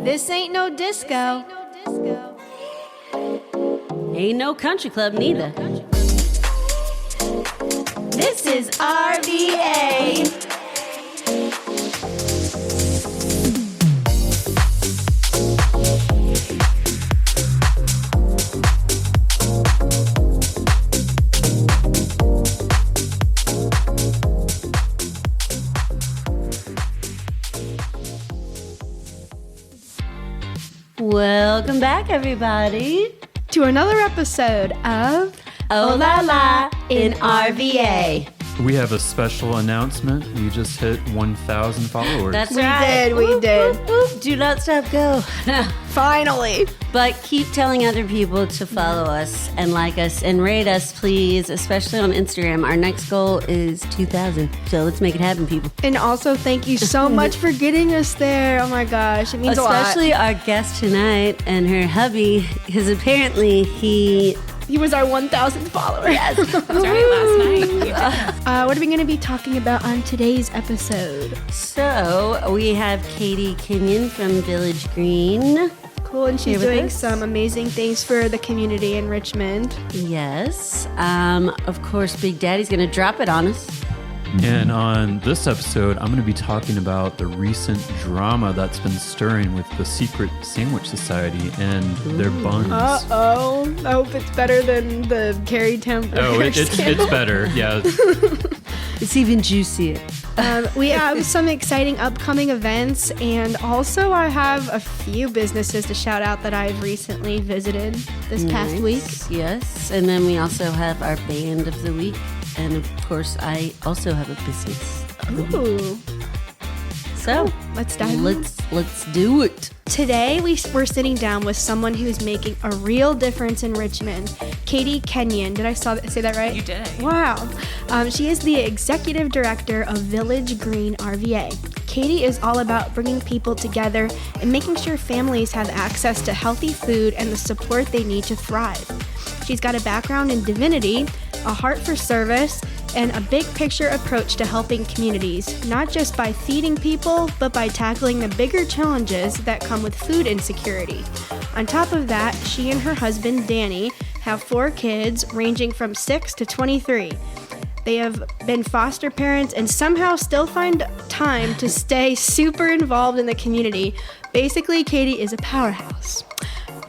This ain't no disco. Ain't no country club neither. This is RVA. Welcome back, everybody, To another episode of O Lala in RVA. We have a special announcement. We just hit 1,000 followers. That's We right. did, we did. Whoop, whoop. Do not stop, go. Finally. But keep telling other people to follow us and like us and rate us, please, especially on Instagram. Our next goal is 2,000. So let's make it happen, people. And also, thank you so much for getting us there. Oh my gosh, it means Especially a lot. our guest tonight and her hubby, because apparently he was our 1,000th follower. Yes. That's right, last night. We did. What are we going to be talking about on today's episode? So we have Katie Kenyon from Village Green. Cool, and she's Here with doing us. some amazing things for the community in Richmond. Yes. Of course, Big Daddy's going to drop it on us. And on this episode, I'm going to be talking about the recent drama that's been stirring with the Secret Sandwich Society and their buns. Uh-oh. I hope it's better than the Carrie Temple. Oh, it's better. Yeah. It's even juicier. We have some exciting upcoming events, and also I have a few businesses to shout out that I've recently visited this past week. Yes. And then we also have our band of the week. And of course, I also have a business. Ooh. So Let's dive in. let's do it. Today, we're sitting down with someone who's making a real difference in Richmond, Katie Kenyon. Did I say that right? You did. Wow. She is the executive director of Village Green RVA. Katie is all about bringing people together and making sure families have access to healthy food and the support they need to thrive. She's got a background in divinity, a heart for service, and a big picture approach to helping communities, not just by feeding people, but by tackling the bigger challenges that come with food insecurity. On top of that, she and her husband, Danny, have 4 kids ranging from 6 to 23. They have been foster parents and somehow still find time to stay super involved in the community. Basically, Katie is a powerhouse.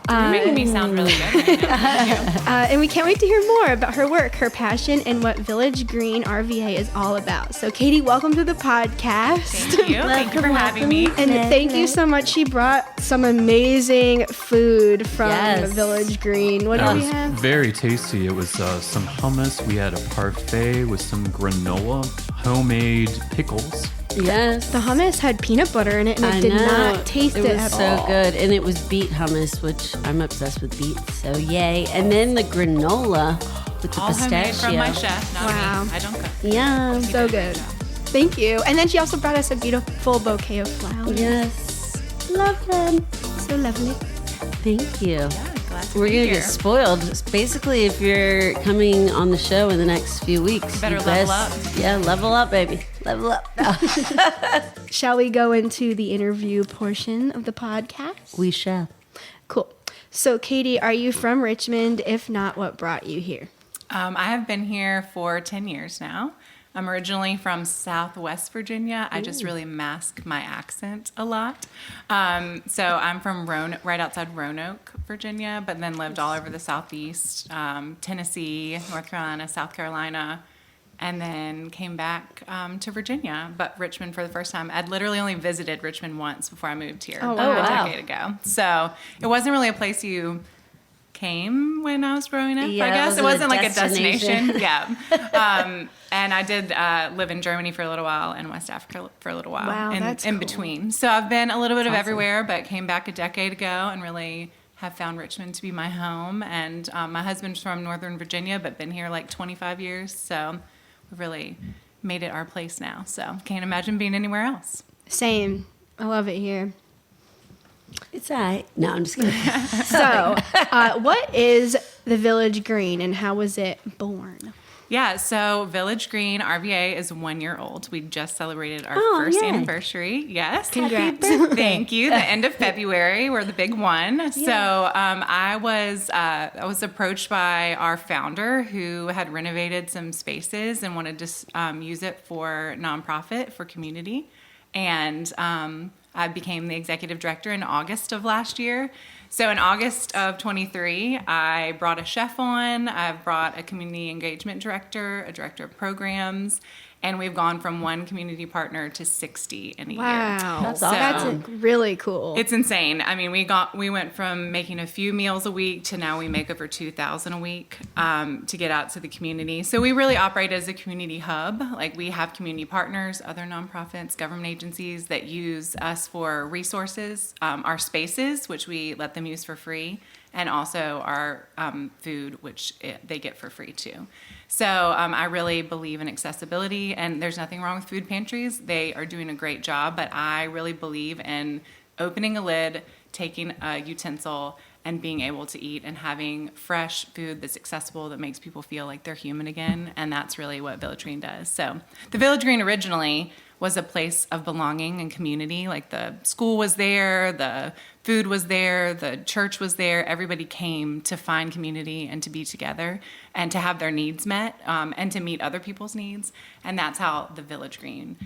You're making me sound really good right now. And we can't wait to hear more about her work, her passion, and what Village Green RVA is all about. So, Katie, welcome to the podcast. Thank you. Thank you for having me. And thank you so much. She brought some amazing food from Yes. Village Green. What That do was we have? very tasty. It was some hummus. We had a parfait with some granola, homemade pickles. Yes. The hummus had peanut butter in it, and it did not taste it was at so all. good. And it was beet hummus, which I'm obsessed with beets. So yay. And then the granola with the All homemade pistachio. from my chef, not Wow. me. I don't cook. Yum. So good. Thank you. And then she also brought us a beautiful bouquet of flowers. Yes. Love them. So lovely. Thank you. Yeah, glad to We're be going to here. get spoiled. Basically, if you're coming on the show in the next few weeks, You better you level best- up. Yeah, level up, baby. Level up. Shall we go into the interview portion of the podcast? We shall. Cool. So, Katie, are you from Richmond? If not, what brought you here? I have been here for 10 years now. I'm originally from Southwest Virginia. I just really mask my accent a lot. So I'm from right outside Roanoke, Virginia, but then lived all over the Southeast, Tennessee, North Carolina, South Carolina, and then came back to Virginia, but Richmond for the first time. I'd literally only visited Richmond once before I moved here Oh, a wow. decade ago. So it wasn't really a place you came when I was growing up, Yeah, I guess. it It wasn't wasn't a like a destination. destination. Yeah. And I did live in Germany for a little while and West Africa for a little while. Wow, in, that's in cool. between. So I've been a little bit of awesome. everywhere, but came back a decade ago and really have found Richmond to be my home. And my husband's from Northern Virginia, but been here like 25 years. So we've really made it our place now. So can't imagine being anywhere else. Same. I love it here. It's all right. No, I'm just kidding. So, what is the Village Green and how was it born? Yeah, so Village Green RVA is 1 year old. We just celebrated our first yay. anniversary. Yes. Congrats. Thank you. The end of February, we're the big one. So I was approached by our founder who had renovated some spaces and wanted to use it for nonprofit, for community. And I became the executive director in August of last year. So in August of 23, I brought a chef on, I've brought a community engagement director, a director of programs, and we've gone from 1 community partner to 60 in a year. Wow. That's So- awesome. That's really cool. It's insane. I mean, we went from making a few meals a week to now we make over 2,000 a week to get out to the community. So we really operate as a community hub. Like we have community partners, other nonprofits, government agencies that use us for resources, our spaces, which we let them use for free, and also our food, which they get for free too. So I really believe in accessibility, and there's nothing wrong with food pantries. They are doing a great job, but I really believe in opening a lid, taking a utensil, and being able to eat and having fresh food that's accessible that makes people feel like they're human again, and that's really what Village Green does. So the Village Green originally was a place of belonging and community. Like the school was there, the food was there, the church was there. Everybody came to find community and to be together and to have their needs met and to meet other people's needs. And that's how the Village Green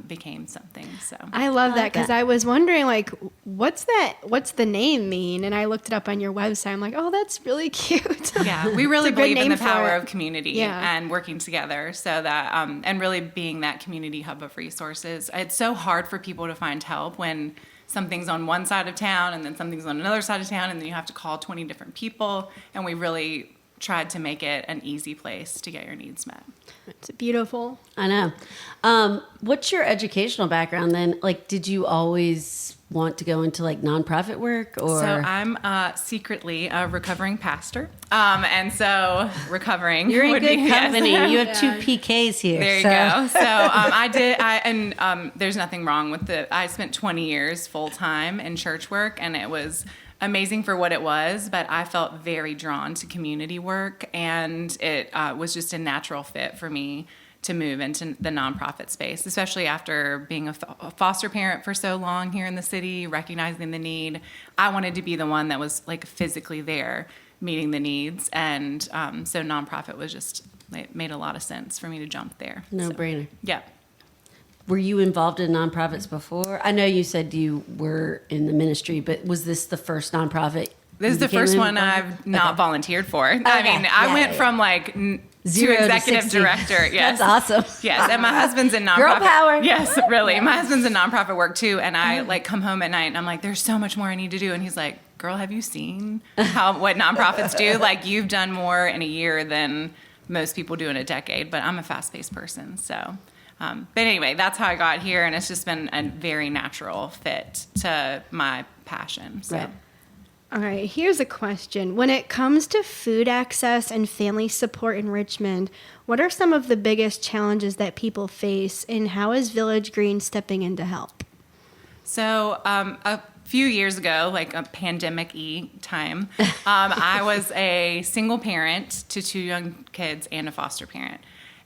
became something. So I love that because that. I was wondering, like, what's the name mean? And I looked it up on your website. I'm like, oh, that's really cute. yeah, we really It's a good believe in name the for power it. of community Yeah. and working together so that, and really being that community hub of resources. It's so hard for people to find help when something's on one side of town and then something's on another side of town and then you have to call 20 different people. And we really tried to make it an easy place to get your needs met. It's beautiful. I know. What's your educational background then? Like, did you always want to go into like nonprofit work or? So I'm secretly a recovering pastor. And so recovering. You're in would good be- yes. company. You have 2 PKs here. There you go. So there's nothing wrong with I spent 20 years full time in church work, and it was amazing for what it was, but I felt very drawn to community work, and it was just a natural fit for me to move into the nonprofit space, especially after being a foster parent for so long here in the city, recognizing the need. I wanted to be the one that was like physically there meeting the needs, and so nonprofit was just, it made a lot of sense for me to jump there. No So, brainer. yeah. Were you involved in nonprofits before? I know you said you were in the ministry, but was this the first nonprofit? This is the first one I've not volunteered for. I mean, I went from like to 0 to executive 60. director. Yes. That's awesome. Yes, and my husband's in nonprofit. Girl power. Yes, really. My husband's in nonprofit work too, and I like come home at night and I'm like, there's so much more I need to do, and he's like, girl, have you seen what nonprofits do? Like, you've done more in a year than most people do in a decade. But I'm a fast-paced person, so. But anyway, that's how I got here, and it's just been a very natural fit to my passion. So. Right. All right, here's a question. When it comes to food access and family support in Richmond, what are some of the biggest challenges that people face, and how is Village Green stepping in to help? So a few years ago, like a pandemic-y time, I was a single parent to 2 young kids and a foster parent.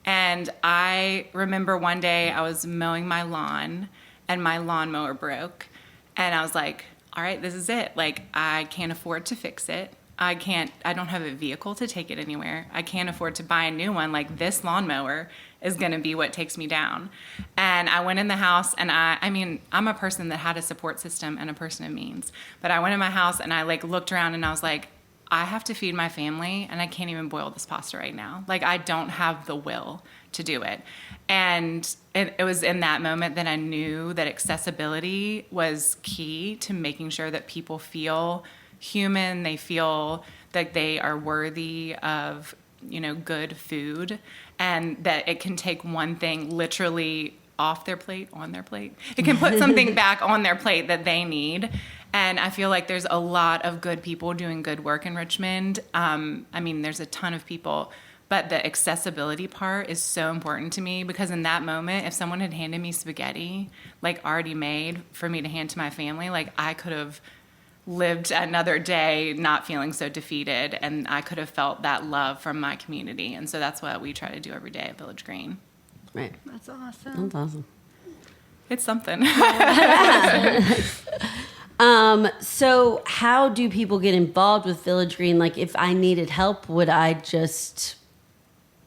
And I remember one day I was mowing my lawn and my lawnmower broke. And I was like, all right, this is it. Like, I can't afford to fix it. I don't have a vehicle to take it anywhere. I can't afford to buy a new one. Like, this lawnmower is going to be what takes me down. And I went in the house, and I mean, I'm a person that had a support system and a person of means. But I went in my house, and I like looked around, and I was like, I have to feed my family, and I can't even boil this pasta right now. Like, I don't have the will to do it. And it was in that moment that I knew that accessibility was key to making sure that people feel human, they feel that they are worthy of, good food, and that it can take one thing literally off their plate, on their plate. It can put something back on their plate that they need. And I feel like there's a lot of good people doing good work in Richmond. There's a ton of people, but the accessibility part is so important to me, because in that moment, if someone had handed me spaghetti, like already made for me to hand to my family, like I could have lived another day not feeling so defeated, and I could have felt that love from my community. And so that's what we try to do every day at Village Green. Right. That's awesome. That's awesome. It's something. So how do people get involved with Village Green? Like, if I needed help, would I just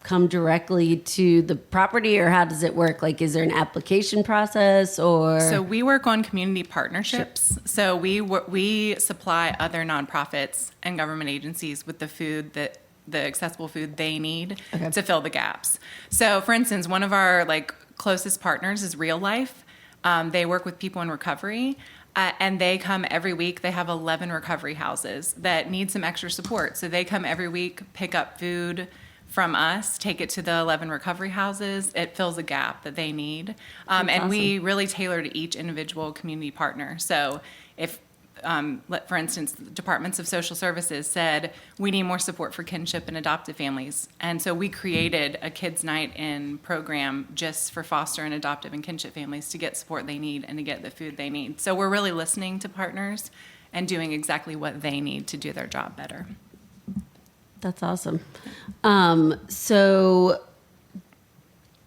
come directly to the property, or how does it work? Like, is there an application process, or? So we work on community partnerships. So we supply other nonprofits and government agencies with the food that the accessible food they need to fill the gaps. So, for instance, one of our closest partners is Real Life. They work with people in recovery. And they come every week. They have 11 recovery houses that need some extra support. So they come every week, pick up food from us, take it to the 11 recovery houses. It fills a gap that they need. And awesome. We really tailor to each individual community partner. So if, for instance, the Departments of Social Services said, we need more support for kinship and adoptive families. And so we created a Kids Night In program just for foster and adoptive and kinship families to get support they need and to get the food they need. So we're really listening to partners and doing exactly what they need to do their job better. That's awesome. So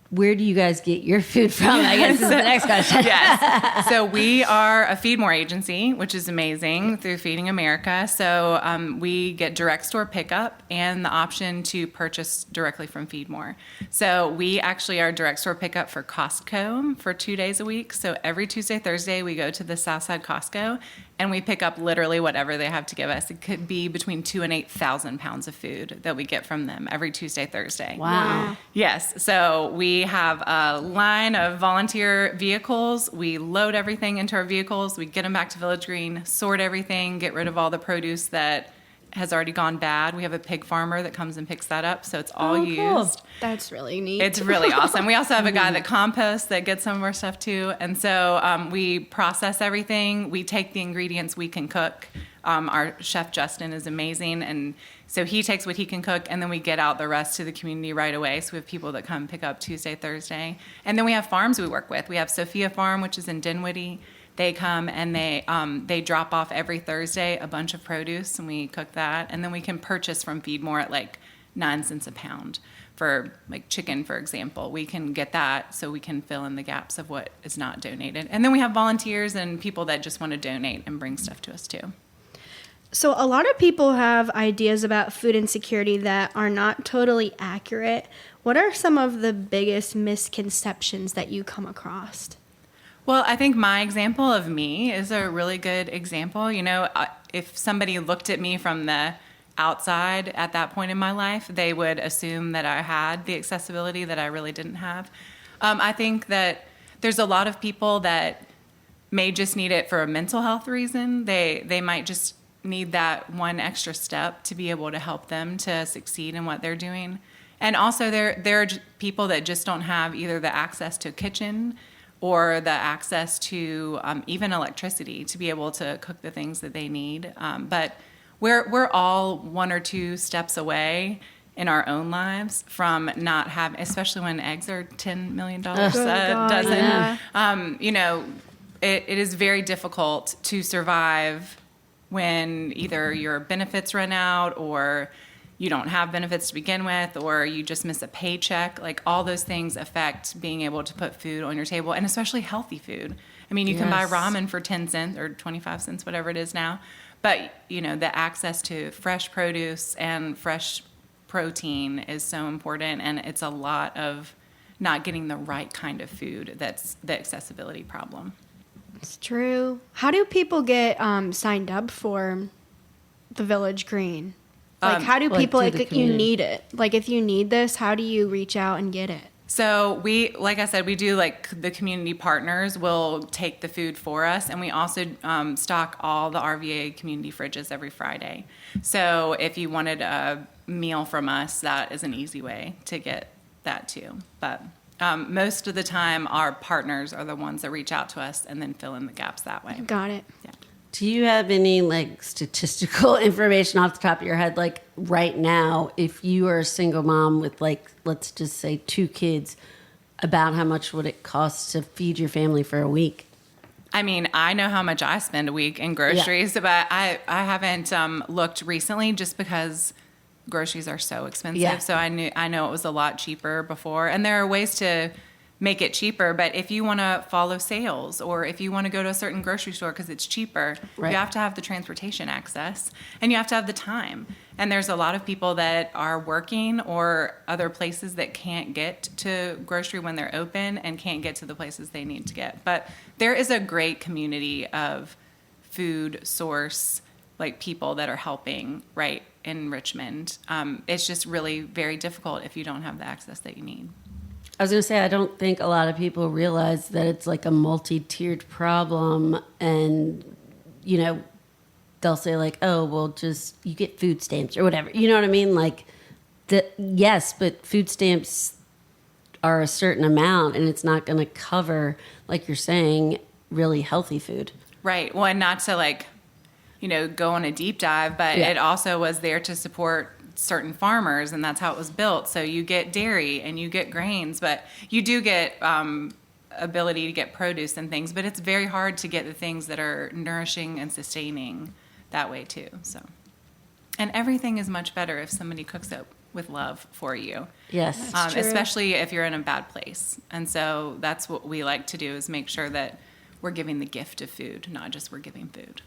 where do you guys get your food from? I guess is the next question. Yes. So we are a Feed More agency, which is amazing, through Feeding America. So we get direct store pickup and the option to purchase directly from Feed More. So we actually are direct store pickup for Costco for 2 days a week. So every Tuesday, Thursday, we go to the Southside Costco and we pick up literally whatever they have to give us. It could be between 2,000 and 8,000 pounds of food that we get from them every Tuesday, Thursday. Wow. Yes. So we have a line of volunteer vehicles. We load everything into our vehicles. We get them back to Village Green, sort everything, get rid of all the produce that has already gone bad. We have a pig farmer that comes and picks that up, so it's all used. Cool. That's really neat. It's really awesome. We also have a guy that composts that gets some of our stuff too. And so we process everything. We take the ingredients we can cook. Our chef Justin is amazing, and so he takes what he can cook, and then we get out the rest to the community right away. So we have people that come pick up Tuesday, Thursday. And then we have farms we work with. We have Sophia Farm, which is in Dinwiddie. They come and they drop off every Thursday a bunch of produce, and we cook that. And then we can purchase from Feed More at 9 cents a pound for chicken, for example. We can get that so we can fill in the gaps of what is not donated. And then we have volunteers and people that just want to donate and bring stuff to us too. So a lot of people have ideas about food insecurity that are not totally accurate. What are some of the biggest misconceptions that you come across? Well, I think my example of me is a really good example. You know, if somebody looked at me from the outside at that point in my life, they would assume that I had the accessibility that I really didn't have. I think that there's a lot of people that may just need it for a mental health reason. They might just need that one extra step to be able to help them to succeed in what they're doing. And also there are people that just don't have either the access to a kitchen or the access to even electricity to be able to cook the things that they need. But we're all 1 or 2 steps away in our own lives from not having, especially when eggs are $10 million a dozen. Yeah. You know, it is very difficult to survive when either your benefits run out or you don't have benefits to begin with, or you just miss a paycheck. All those things affect being able to put food on your table, and especially healthy food. I mean, you can buy ramen for 10 cents or 25 cents, whatever it is now. But, you know, the access to fresh produce and fresh protein is so important, and it's a lot of not getting the right kind of food that's the accessibility problem. It's true. How do people get signed up for the Village Green? How do people, you need it? If you need this, how do you reach out and get it? So we, like I said, we do the community partners will take the food for us, and we also stock all the RVA community fridges every Friday. So if you wanted a meal from us, that is an easy way to get that too. But most of the time, our partners are the ones that reach out to us and then fill in the gaps that way. Got it. Yeah. Do you have any statistical information off the top of your head? Right now, if you are a single mom with let's just say 2 kids, about how much would it cost to feed your family for a week? I mean, I know how much I spend a week in groceries, but I haven't looked recently just because groceries are so expensive. Yeah. So I know it was a lot cheaper before, and there are ways to make it cheaper. But if you want to follow sales, or if you want to go to a certain grocery store because it's cheaper, Right. you have to have the transportation access, and you have to have the time. And there's a lot of people that are working or other places that can't get to grocery when they're open and can't get to the places they need to get. But there is a great community of food source, like people that are helping right in Richmond. It's just really very difficult if you don't have the access that you need. I was going to say, I don't think a lot of people realize that it's like a multi-tiered problem, and, you know, they'll say like, oh, well, just you get food stamps or whatever. You know what I mean? Like, yes, but food stamps are a certain amount, and it's not going to cover, like you're saying, really healthy food. Right. Well, and not to like, you know, go on a deep dive, but it also was there to support certain farmers, and that's how it was built. So you get dairy and you get grains, but you do get ability to get produce and things, but it's very hard to get the things that are nourishing and sustaining that way too. So, and everything is much better if somebody cooks it with love for you. Yes. True. Especially if you're in a bad place. And so that's what we like to do, is make sure that we're giving the gift of food, not just we're giving food.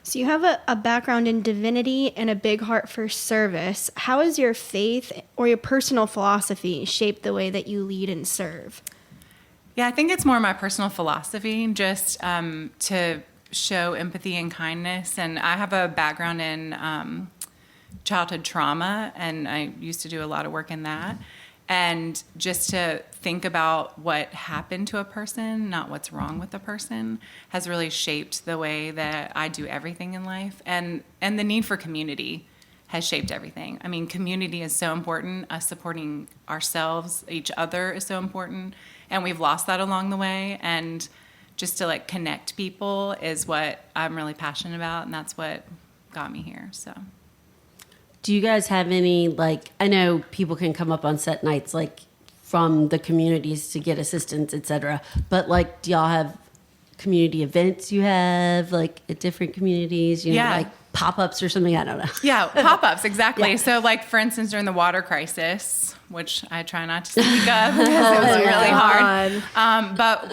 So you have a background in divinity and a big heart for service. How has your faith or your personal philosophy shaped the way that you lead and serve? Yeah, I think it's more my personal philosophy, just to show empathy and kindness. And I have a background in childhood trauma, and I used to do a lot of work in that. And just to think about what happened to a person, not what's wrong with a person, has really shaped the way that I do everything in life. And the need for community has shaped everything. I mean, community is so important. Us supporting ourselves, each other is so important. And we've lost that along the way. And just to like connect people is what I'm really passionate about. And that's what got me here. So. Do you guys have any, like, I know people can come up on set nights, like, from the communities to get assistance, etc. But, like, do y'all have community events you have, like, at different communities? You know, like pop-ups or something? I don't know. Yeah, pop-ups, exactly. Yeah. So, like, for instance, during the water crisis, which I try not to speak of because it was really hard. But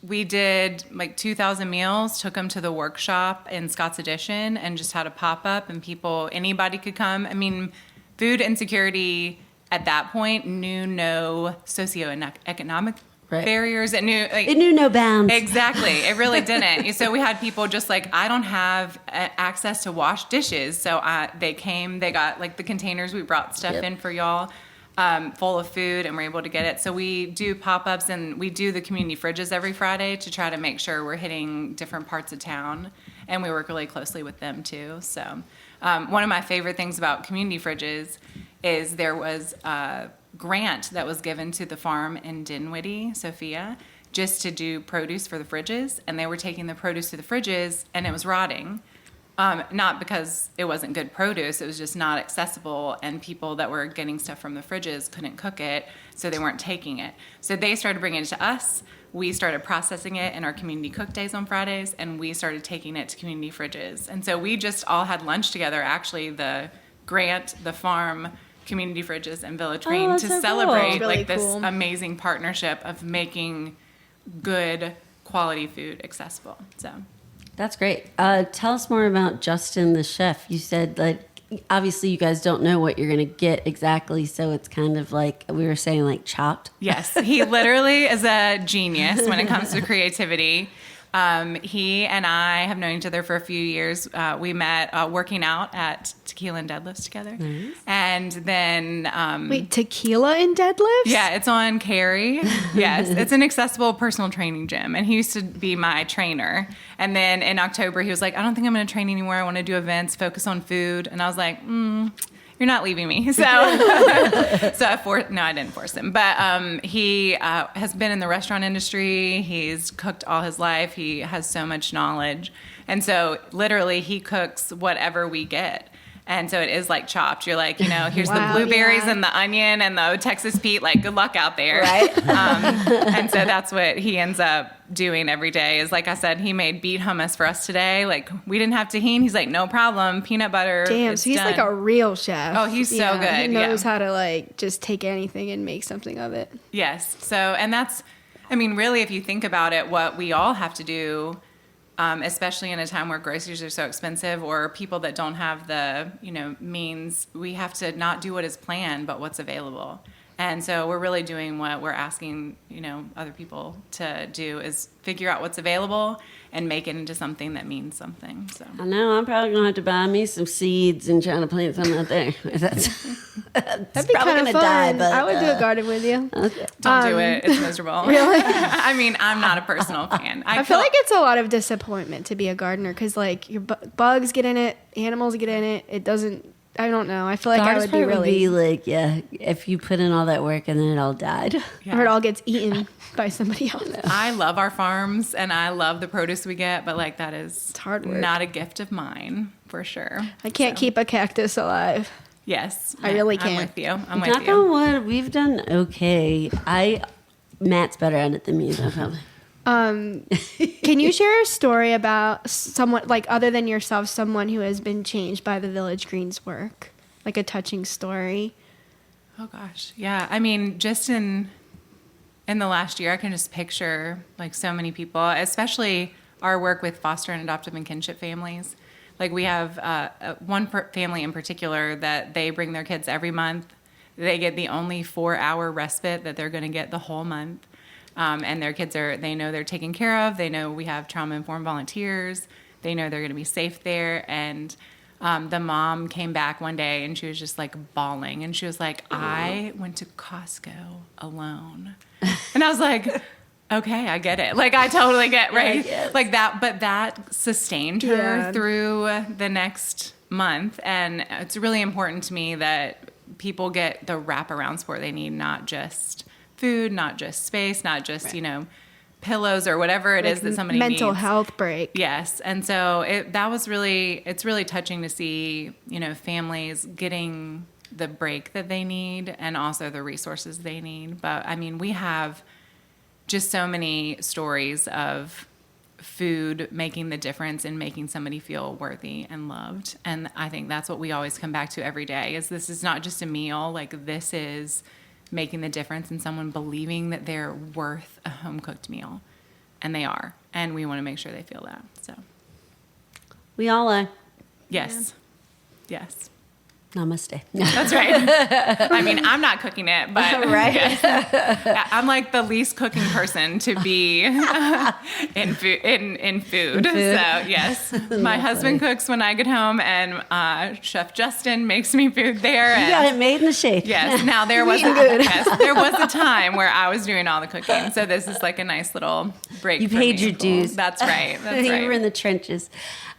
we did like 2,000 meals, took them to the workshop in Scott's Addition, and just had a pop-up, and anybody could come. I mean, food insecurity at that point knew no socioeconomic barriers. It knew no bounds. Exactly. It really didn't. So we had people just like, I don't have access to wash dishes. So they came, they got like the containers, we brought stuff in for y'all. Full of food, and we're able to get it. So we do pop-ups, and we do the community fridges every Friday to try to make sure we're hitting different parts of town, and we work really closely with them too. So one of my favorite things about community fridges is there was a grant that was given to the farm in Dinwiddie, Sophia, just to do produce for the fridges, and they were taking the produce to the fridges, and it was rotting. Not because it wasn't good produce, it was just not accessible, and people that were getting stuff from the fridges couldn't cook it, so they weren't taking it. So they started bringing it to us. We started processing it in our community cook days on Fridays, and we started taking it to community fridges. And so we just all had lunch together, actually, the grant, the farm, community fridges, and Village Green, that's to so celebrate cool. Really this cool. amazing partnership of making good quality food accessible. So. That's great. Tell us more about Justin, the chef. You said that obviously you guys don't know what you're going to get exactly, so it's kind of like we were saying, like chopped. Yes, he literally is a genius when it comes to creativity. He and I have known each other for a few years. We met working out at Tequila and Deadlifts together. Nice. And then... Wait, tequila and deadlifts? Yeah, it's on Cary. Yes, it's an accessible personal training gym. And he used to be my trainer. And then in October, he was like, I don't think I'm going to train anymore. I want to do events, focus on food. And I was like, you're not leaving me. So, I didn't force him. But he has been in the restaurant industry. He's cooked all his life. He has so much knowledge. And so literally he cooks whatever we get. And so it is like chopped. You're like, here's Wow, the blueberries yeah. and the onion and the Texas Pete. Like, good luck out there. Right. And so that's what he ends up doing every day is, like I said, he made beet hummus for us today. Like, we didn't have tahini. He's like, no problem. Peanut butter. Damn, it's so he's done. like a real chef. Oh, he's so good, He knows yeah. how to like just take anything and make something of it. Yes. So, and that's, really, if you think about it, what we all have to do, especially in a time where groceries are so expensive or people that don't have the, means, we have to not do what is planned, but what's available. And so we're really doing what we're asking, other people to do is figure out what's available and make it into something that means something. So I know I'm probably gonna have to buy me some seeds and try to plant some out there. That's That'd be probably kind of gonna fun. die, but I would do a garden with you. don't do it. It's miserable. Really? I'm not a personal fan. I feel like it's a lot of disappointment to be a gardener because like your bugs get in it, animals get in it. It doesn't. I don't know. I feel like the I hardest would be part really. would be like, if you put in all that work and then it all died. Or it all gets eaten by somebody else. I love our farms and I love the produce we get, but like that is hard work. not a gift of mine for sure. I can't keep a cactus alive. Yes, I really I'm can't. with you. I'm with Knock you. on wood, we've done okay. Matt's better at it than me, though, probably. Can you share a story about someone, like other than yourself, someone who has been changed by the Village Green's work? Like a touching story? Oh gosh, yeah. Just in the last year, I can just picture like so many people, especially our work with foster and adoptive and kinship families. Like we have one family in particular that they bring their kids every month. They get the only 4-hour respite that they're going to get the whole month. And their kids they know they're taken care of. They know we have trauma-informed volunteers. They know they're going to be safe there. And the mom came back one day and she was just like bawling. And she was like, I went to Costco alone. And I was like, okay, I get it. Like, I totally get, right? Yes. Like that, but that sustained her Yeah. through the next month. And it's really important to me that people get the wraparound support they need, not just food, not just space, not just, pillows or whatever it is that somebody mental needs. health break. Yes. And so it's really touching to see, families getting the break that they need and also the resources they need. But we have just so many stories of food making the difference in making somebody feel worthy and loved. And I think that's what we always come back to every day is this is not just a meal. Like this is making the difference in someone believing that they're worth a home-cooked meal. And they are. And we want to make sure they feel that. So, We all are. yes. Yes. Namaste. That's right. I'm not cooking it, but Right. yes. I'm like the least cooking person to be in food. So yes, my husband cooks when I get home, and Chef Justin makes me food there. You And got it made in the shade. yes, now there was there was a time where I was doing all the cooking. So this is like a nice little break. You for paid me. your dues. That's right. That's You right. were in the trenches.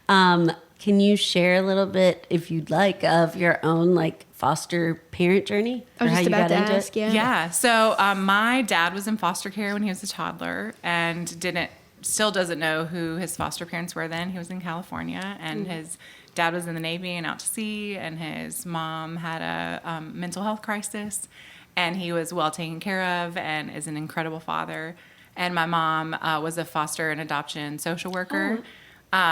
Can you share a little bit, if you'd like, of your own like foster parent journey? I was or how just you about got to into ask, it? yeah. Yeah. So my dad was in foster care when he was a toddler and still doesn't know who his foster parents were then. He was in California and his dad was in the Navy and out to sea, and his mom had a mental health crisis, and he was well taken care of and is an incredible father. And my mom was a foster and adoption social worker.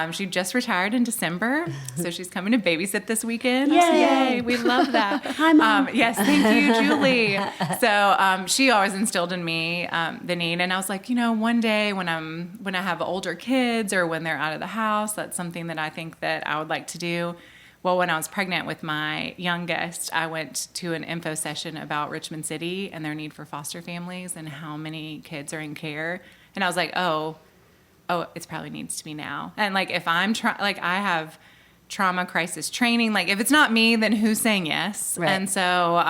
She just retired in December, so she's coming to babysit this weekend. Yay. We love that. Hi, Mom. Yes, thank you, Julie. So she always instilled in me the need, and I was like, one day when I have older kids or when they're out of the house, that's something that I think that I would like to do. Well, when I was pregnant with my youngest, I went to an info session about Richmond City and their need for foster families and how many kids are in care, and I was like, oh, it probably needs to be now. And like, if I'm I have trauma crisis training. Like, if it's not me, then who's saying yes? Right. And so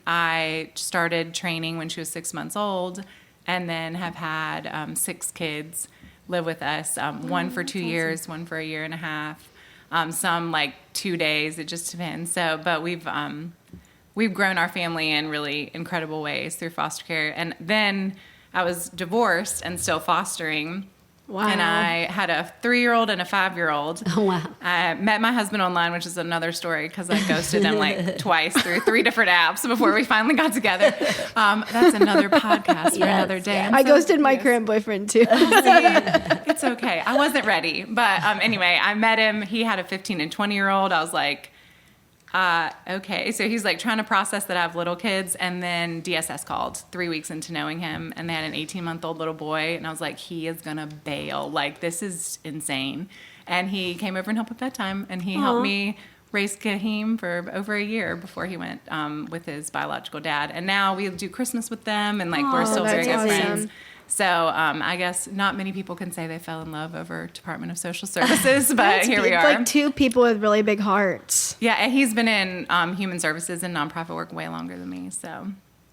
I started training when she was 6 months old, and then have had 6 kids live with us. One for 2 years, one for a year and a half. Some like 2 days. It just depends. So, but we've grown our family in really incredible ways through foster care. And then I was divorced and still fostering. Wow. And I had a 3-year-old and a 5-year-old. Oh, wow. I met my husband online, which is another story because I ghosted him like twice through 3 different apps before we finally got together. That's another podcast for another day. I ghosted my current boyfriend too. It's okay. I wasn't ready. But anyway, I met him. He had a 15 and 20-year-old. I was like, okay. So he's like trying to process that I have little kids. And then DSS called 3 weeks into knowing him. And they had an 18-month-old little boy. And I was like, he is going to bail. Like, this is insane. And he came over and helped with bedtime. And he helped me raise Kahim for over a year before he went with his biological dad. And now we do Christmas with them. And like, we're still very good friends. So I guess not many people can say they fell in love over Department of Social Services, but here we are. Like 2 people with really big hearts. Yeah, and he's been in human services and nonprofit work way longer than me. So,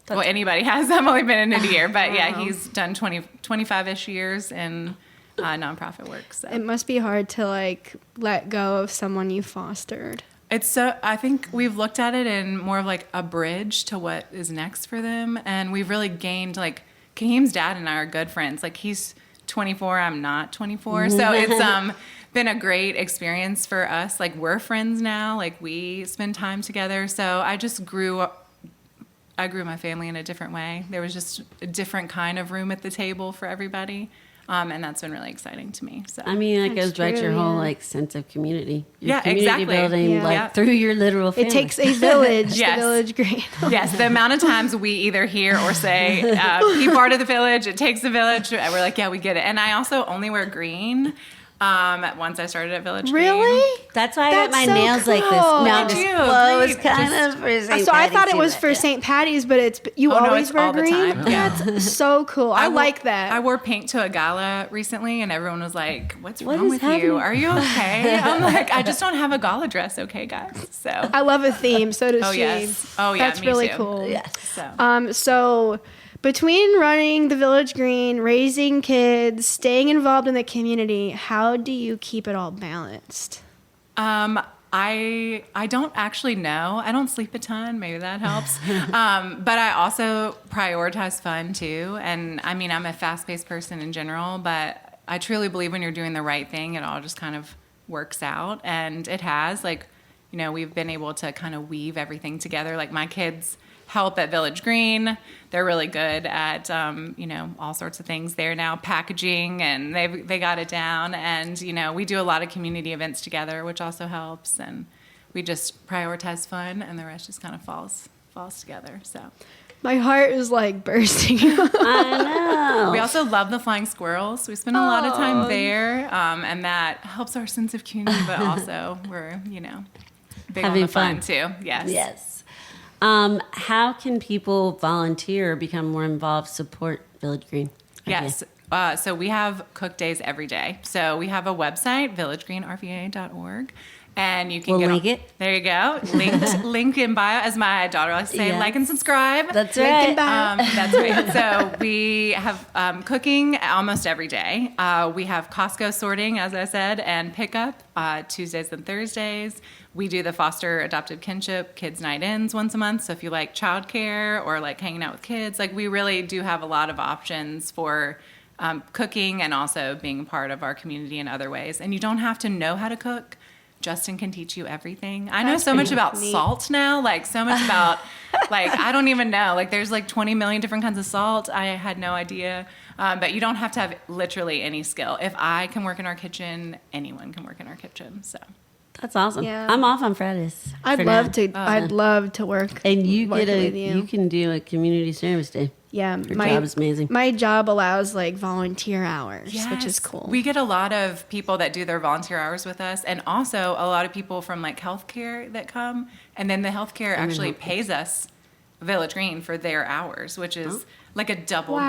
well, anybody has. I've only been in it a year, but yeah, he's done 25-ish years in nonprofit work. So it must be hard to like let go of someone you fostered. It's so, I think we've looked at it in more of like a bridge to what is next for them, and we've really gained like. Kahim's dad and I are good friends. Like, he's 24, I'm not 24. So it's been a great experience for us. Like, we're friends now. Like, we spend time together. So I just grew my family in a different way. There was just a different kind of room at the table for everybody. And that's been really exciting to me. So I mean, it That's goes back to your true, whole yeah. like sense of community. Yeah, community exactly. building Yeah. through your literal family. It takes a village, Yes. the Village Green. yes, the amount of times we either hear or say, be part of the village, it takes a village. We're like, yeah, we get it. And I also only wear green once I started at Village Green. Really? That's why I got That's my so nails like this. cool. No, I'm Did just you? close Green. kind Just- of for St. So I Patty's thought it too, was but for yeah. St. Patty's, but you Oh, no, always it's wear all the green? time. That's so cool. I like that. I wore pink to a gala recently, and everyone was like, "What's What wrong is with happening?" you? Are you okay?" I'm like, "I just don't have a gala dress, okay, guys." So, I love a theme. So does oh she. yes, oh yeah, That's me really too. cool. Yes. So, So between running the Village Green, raising kids, staying involved in the community, how do you keep it all balanced? I don't actually know. I don't sleep a ton. Maybe that helps. But I also prioritize fun too. And I mean, I'm a fast-paced person in general, but I truly believe when you're doing the right thing, it all just kind of works out. And it has. Like, you know, we've been able to kind of weave everything together. Like, my kids help at Village Green. They're really good at, you know, all sorts of things there now, packaging, and they got it down. And, you know, we do a lot of community events together, which also helps. And we just prioritize fun, and the rest just kind of falls together. So My heart is like bursting. I know. we also love the flying squirrels. We spend a lot of time there, and that helps our sense of community, but also we're, you know, big Having on the fun. fun too. Yes. Yes. How can people volunteer, become more involved, support Village Green? Yes. So we have cook days every day. So we have a website, villagegreenrva.org. And you can We'll get link it. There you go. Link in bio, as my daughter likes to say, Yes. like and subscribe. That's Link in right. bio. That's right. So we have cooking almost every day. We have Costco sorting, as I said, and pickup Tuesdays and Thursdays. We do the foster adopted kinship kids night ins once a month. So if you like childcare or like hanging out with kids, like we really do have a lot of options for cooking and also being part of our community in other ways. And you don't have to know how to cook. Justin can teach you everything. I know That's so much pretty about neat. salt now, like so much about, like, I don't even know. Like there's like 20 million different kinds of salt. I had no idea. But you don't have to have literally any skill. If I can work in our kitchen, anyone can work in our kitchen. So That's awesome. Yeah. I'm off on Fridays. I'd for love now. to. I'd love to work. And you work get with you can do a community service day. Yeah, Your job is amazing. My job allows like volunteer hours, which is Yes. cool. We get a lot of people that do their volunteer hours with us, and also a lot of people from like healthcare that come, and then the healthcare actually pays us Village Green for their hours, which is like a double Wow.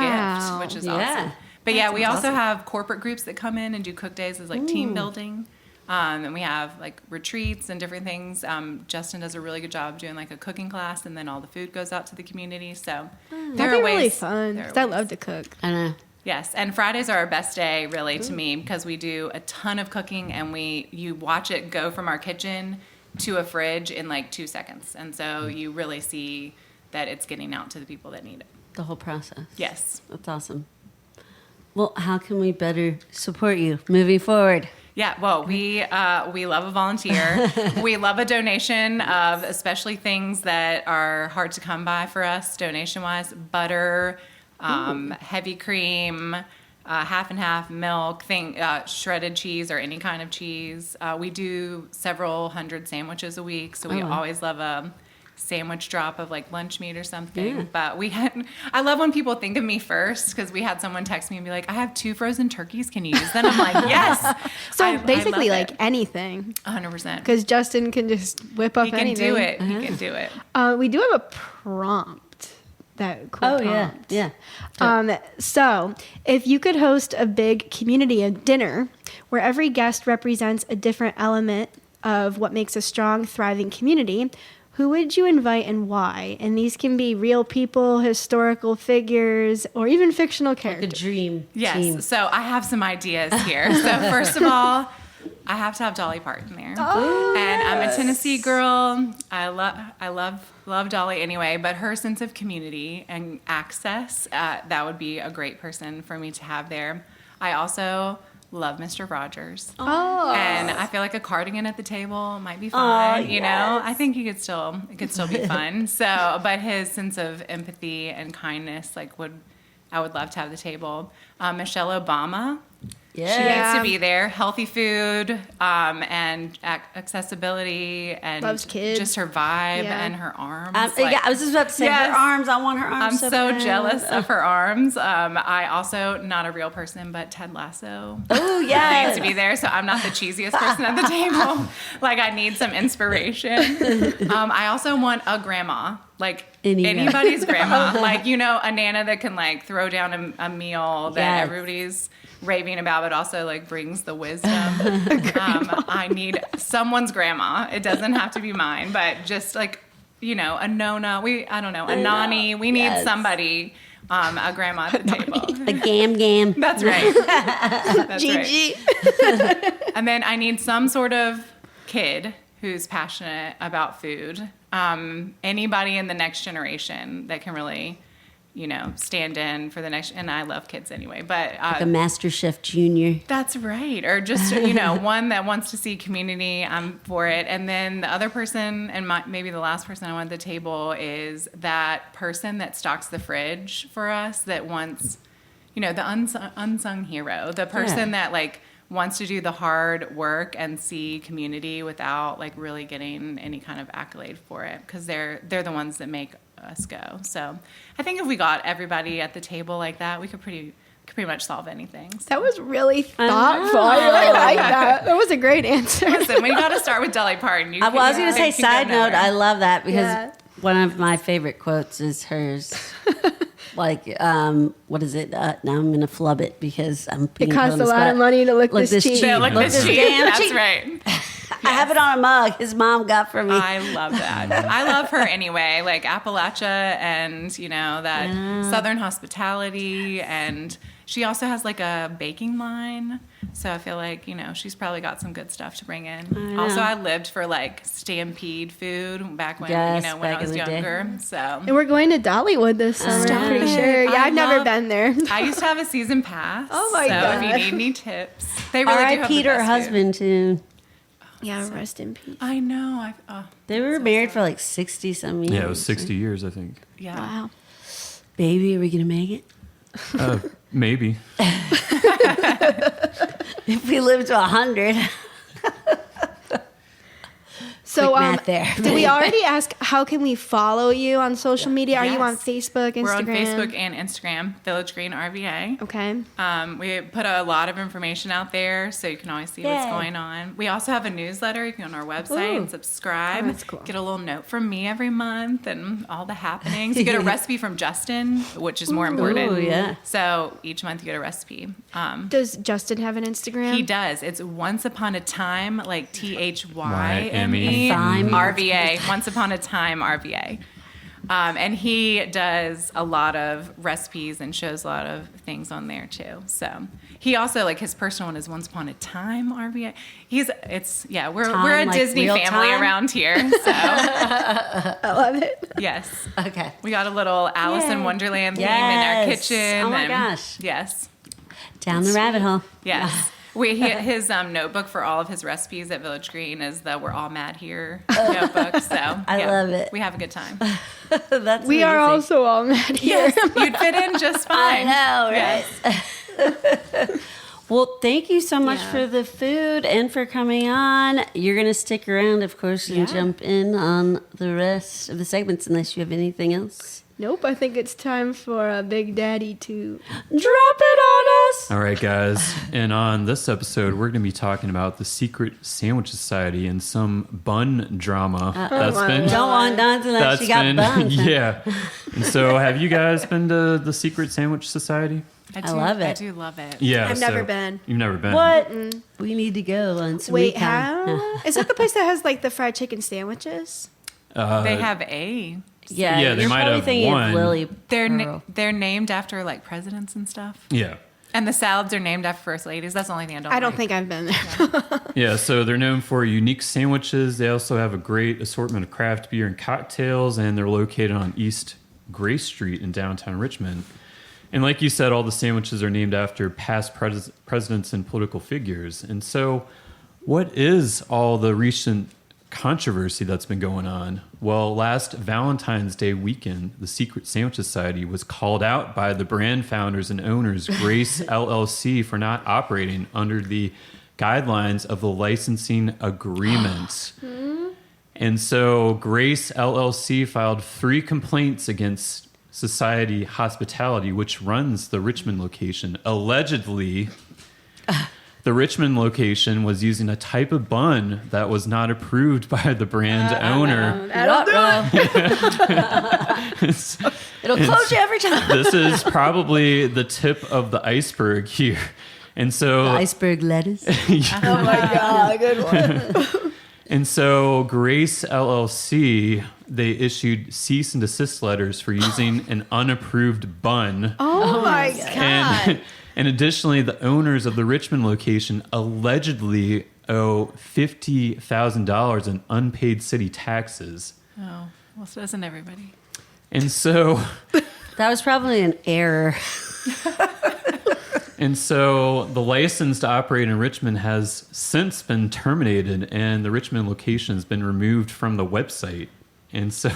gift, which is Yeah. awesome. But yeah, we also awesome. have corporate groups that come in and do cook days as like team building. And we have like retreats and different things. Justin does a really good job doing like a cooking class, and then all the food goes out to the community. So there That'd are be ways. really fun. there are 'cause I ways. love to cook. I know. Yes, and Fridays are our best day, really, to me, because we do a ton of cooking, and you watch it go from our kitchen to a fridge in like 2 seconds, and so you really see that it's getting out to the people that need it. The whole process. Yes. That's awesome. Well, how can we better support you moving forward? Yeah, well, we love a volunteer. We love a donation of especially things that are hard to come by for us, donation-wise. Butter, heavy cream, half and half milk, shredded cheese or any kind of cheese. We do several hundred sandwiches a week, so we always love a sandwich drop of like lunch meat or something. But I love when people think of me first, because we had someone text me and be like, I have 2 frozen turkeys, can you use them? I'm like, yes. So basically I love like it. anything. 100%. Because Justin can just whip up anything. He can do it. We do have a prompt. That cool prompt. yeah. So if you could host a big community dinner where every guest represents a different element of what makes a strong, thriving community, who would you invite and why? And these can be real people, historical figures, or even fictional characters. Like a dream Yes. team. So I have some ideas here. So first of all, I have to have Dolly Parton there. Oh, and I'm a Tennessee girl. I love Dolly anyway, but her sense of community and access, that would be a great person for me to have there. I also love Mr. Rogers. Oh. And I feel like a cardigan at the table might be fun, you know? I think it could still be fun. So, but his sense of empathy and kindness, I would love to have the table. Michelle Obama. Yeah. She needs to be there. Healthy food, and accessibility, and Loves kids. just her vibe and her arms. I was just about to say Yes. her arms. I want her arms. I'm so jealous of her arms. I also, not a real person, but Ted Lasso. Oh, yeah. Needs to be there, so I'm not the cheesiest person at the table. I need some inspiration. I also want a grandma. Anybody's grandma. A Nana that can throw down a meal that everybody's raving about, but also brings the wisdom. I need someone's grandma. It doesn't have to be mine, but just a Nona. A Nani. We need somebody. A grandma at the table. A gam. That's right. That's Gigi. right. And then I need some sort of kid who's passionate about food. Anybody in the next generation that can really, stand in for the next. And I love kids anyway, but Like a Master Chef Junior. That's right. Or just one that wants to see community. I'm for it. And then the other person, and maybe the last person I want at the table, is that person that stocks the fridge for us. That wants, the unsung hero. The person that wants to do the hard work and see community without really getting any kind of accolade for it, because they're the ones that make us go. So I think if we got everybody at the table like that, we could pretty much solve anything. So. That was really thoughtful. I really like that. That was a great answer. Listen, we got to start with Dolly Parton. I was going to say, side note, I love that because Yeah. one of my favorite quotes is hers. What is it? Now I'm going to flub it because I'm It costs a lot of money to look this cheap. Yeah, look this cheap. damn That's cheap. right. I have it on a mug his mom got for me. I love that. I love her anyway. Appalachia and, that Southern hospitality. And she also has a baking line. So I feel she's probably got some good stuff to bring in. Also, I lived for Stampede food back when, when I was younger. So. And we're going to Dollywood this summer, I'm pretty sure. Yeah, I've never been there. I used to have a season pass. Oh my God. So if you need any tips, they really do have R.I.P. the to her best food. husband, too. Yeah, rest in peace. I know. They were married for 60-some years. Yeah, it was 60 years, I think. Yeah. Wow. Baby, are we going to make it? Maybe. If we live to 100. So, Quick math there. did we already ask how can we follow you on social media? Are you on Yes. Facebook, Instagram? We're on Facebook and Instagram, Village Green RVA. Okay. We put a lot of information out there, so you can always see what's Yay. going on. We also have a newsletter. You can go on our website and subscribe. Oh, that's cool. Get a little note from me every month and all the happenings. You get a recipe from Justin, which is more important. Ooh, yeah. So each month you get a recipe. Does Justin have an Instagram? He does. It's Once Upon a Time, THYME. Time. RVA. Once Upon a Time RVA. And he does a lot of recipes and shows a lot of things on there too. So he also his personal one is Once Upon a Time RVA. We're a Disney real family time? around here. So I love it. yes, Okay. we got a little Alice in Yay. Wonderland theme in our Yes. kitchen. Oh my gosh. Yes. Down the rabbit hole. Yes. His notebook for all of his recipes at Village Green is the "We're All Mad Here" notebook. So I love it. We have a good time. That's We are also all mad here. Yes, you'd fit in just fine. I know, right? Well, thank you so much for the food and for coming on. You're going to stick around, of course, and jump in on the rest of the segments unless you have anything else. Nope, I think it's time for Big Daddy to Drop it on us. All right, guys. And on this episode, we're going to be talking about the Secret Sandwich Society and some bun drama that's been. Don't want nuns unless you got buns. Yeah. And so, have you guys been to the Secret Sandwich Society? I love it. I do love it. Yeah. I've never been. You've never been. What? We need to go on some Wait, recon. how? Is that the place that has like the fried chicken sandwiches? They have a. Yeah, they you're might probably have thinking one. of Lily They're Pearl. named after like presidents and stuff. Yeah. And the salads are named after first ladies. That's the only thing I don't. I don't like. think I've been there. Yeah, so they're known for unique sandwiches. They also have a great assortment of craft beer and cocktails, and they're located on East Gray Street in downtown Richmond. And like you said, all the sandwiches are named after past presidents and political figures. And so, what is all the recent controversy that's been going on? Well, last Valentine's Day weekend, the Secret Sandwich Society was called out by the brand founders and owners, Grace LLC, for not operating under the guidelines of the licensing agreement. And so Grace LLC filed 3 complaints against Society Hospitality, which runs the Richmond location. Allegedly, the Richmond location was using a type of bun that was not approved by the brand owner. It'll close you every time. This is probably the tip of the iceberg here. And so Iceberg lettuce. Oh my God, good one. And so Grace LLC, they issued cease and desist letters for using an unapproved bun. Oh my God. And additionally, the owners of the Richmond location allegedly owe $50,000 in unpaid city taxes. Oh, well, so doesn't everybody? And so That was probably an error. And so the license to operate in Richmond has since been terminated, and the Richmond location has been removed from the website. And so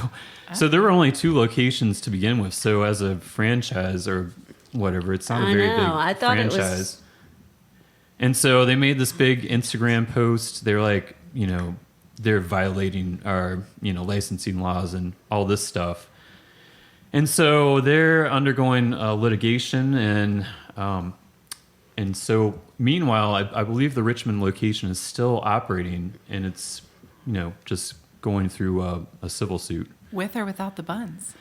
there were only 2 locations to begin with. So as a franchise or whatever, it's not a very big I thought franchise. it was. And so they made this big Instagram post. They're like, they're violating our, licensing laws and all this stuff. And so they're undergoing litigation, and so meanwhile, I believe the Richmond location is still operating, and it's, just going through a civil suit. With or without the buns?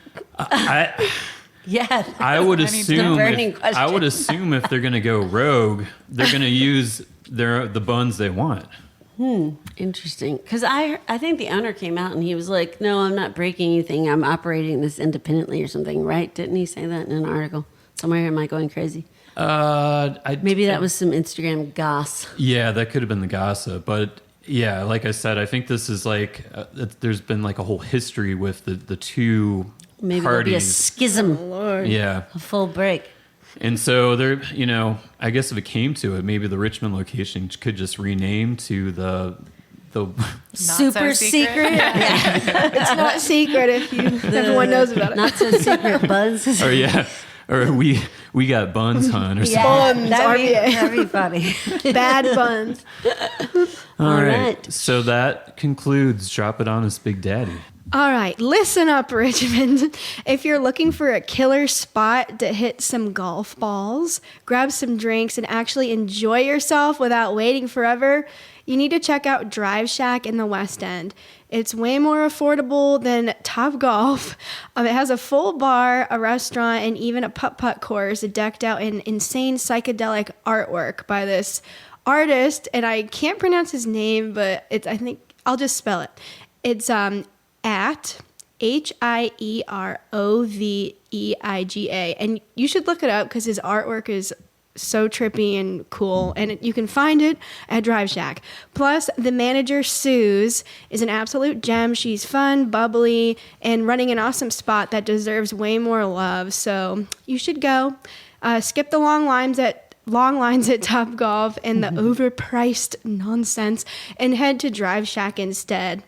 Yeah. I would the assume burning question. if they're going to go rogue, they're going to use the buns they want. Interesting. Because I think the owner came out and he was like, no, I'm not breaking anything. I'm operating this independently or something, right? Didn't he say that in an article? Somewhere am I going crazy? Maybe that was some Instagram goss. Yeah, that could have been the gossip. But yeah, like I said, I think this is like, there's been like a whole history with the 2 Maybe parties. there'll be a schism. Lord. Yeah. A full break. And so there, I guess if it came to it, maybe the Richmond location could just rename to the Super secret. Yeah. It's not secret if everyone knows about it. Not so secret buns. or yeah, or we got buns, hon, or something. Buns, RVA. That'd be funny. Bad buns. All right. right. So that concludes Drop It On Us, Big Daddy. All right, listen up, Richmond. If you're looking for a killer spot to hit some golf balls, grab some drinks, and actually enjoy yourself without waiting forever, you need to check out Drive Shack in the West End. It's way more affordable than Topgolf. It has a full bar, a restaurant, and even a putt-putt course decked out in insane psychedelic artwork by this artist, and I can't pronounce his name, but I think I'll just spell it. It's at HIEROVEIGA, and you should look it up because his artwork is so trippy and cool, and you can find it at Drive Shack. Plus, the manager, Suze, is an absolute gem. She's fun, bubbly, and running an awesome spot that deserves way more love, so you should go. Skip the long lines at long lines at Topgolf and the overpriced nonsense, and head to Drive Shack instead.